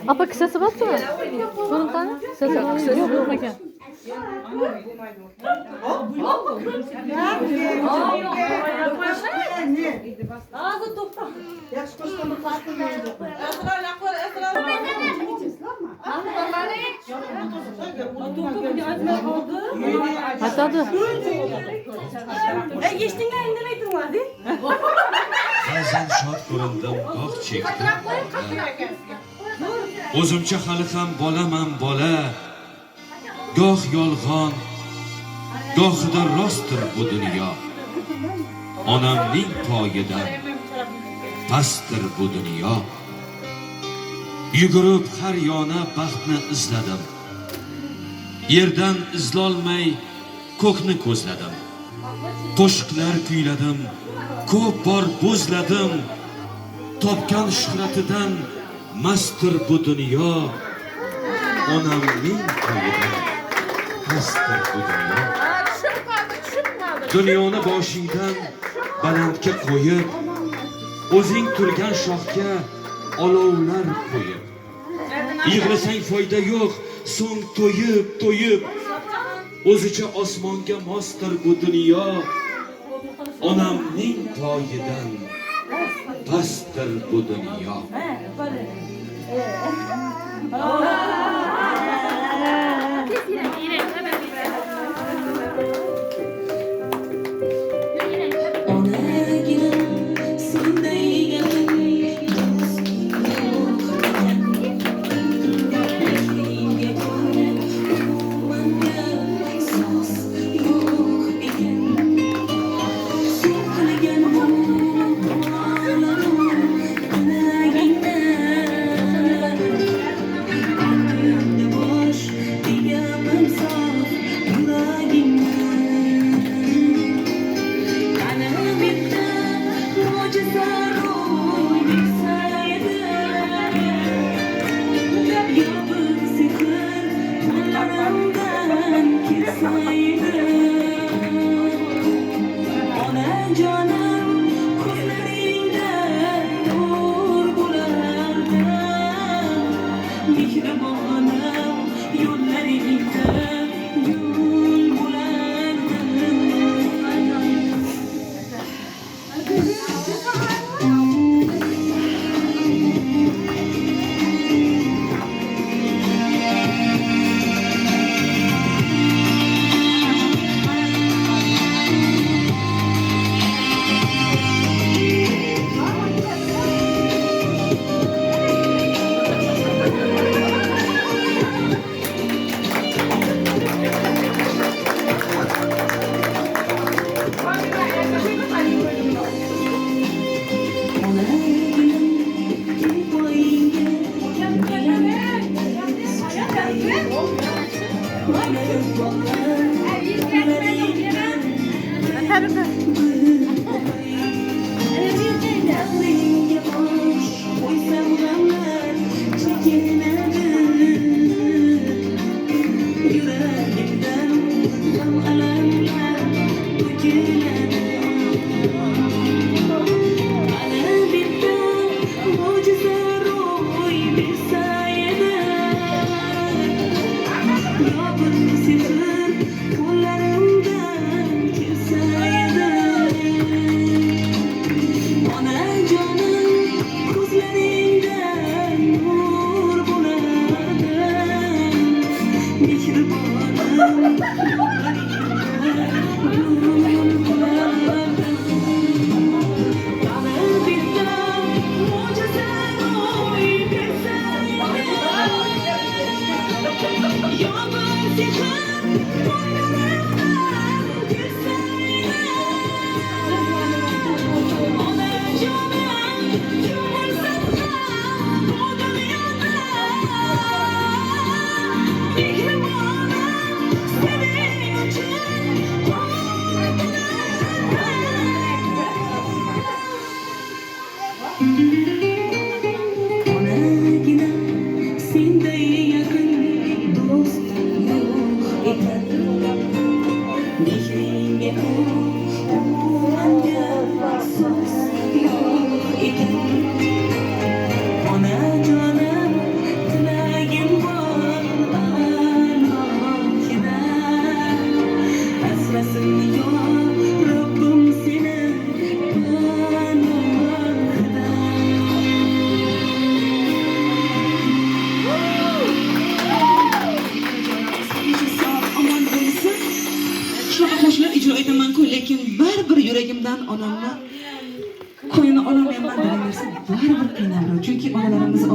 Apa kısası bassana. Bunun tane kısası yok ekan. Ağzı topla. Yaxshi qo'shqanda farqinmaydi. Hatadı. Eshitdingmi indamay turmadi? Ba'zan shod ko'rindim, goh chekdim. O'zimcha hali ham bolaman bola. Goh yolg'on, gohida rostdir bu dunyo. Onamning poyidan pastdir bu dunyo. Yugurib har yona baxtni izladim. Yerdan izlolmay ko'kni ko'zladim. Qo'shiqlar kuyladim, ko'p bor bo'zladim. Topgan shuhratidan mastdir bu dunyo. Onamning poyidan pastdir bu dunyo. Dunyoni boshingdan balandga qo'yib, o'zing turgan shoxga olovlar qo'yib. Yig'lasang foyda yo'q, so'ng to'yib, o'zicha osmonga mostir bu dunyo. Onamning poyidan pastdir bu dunyo. qiynalganman-ku, lekin baribir yuragimdan onamni qo'yini ololmayman degan narsa baribir qiynaladi. Chunki onalarimiz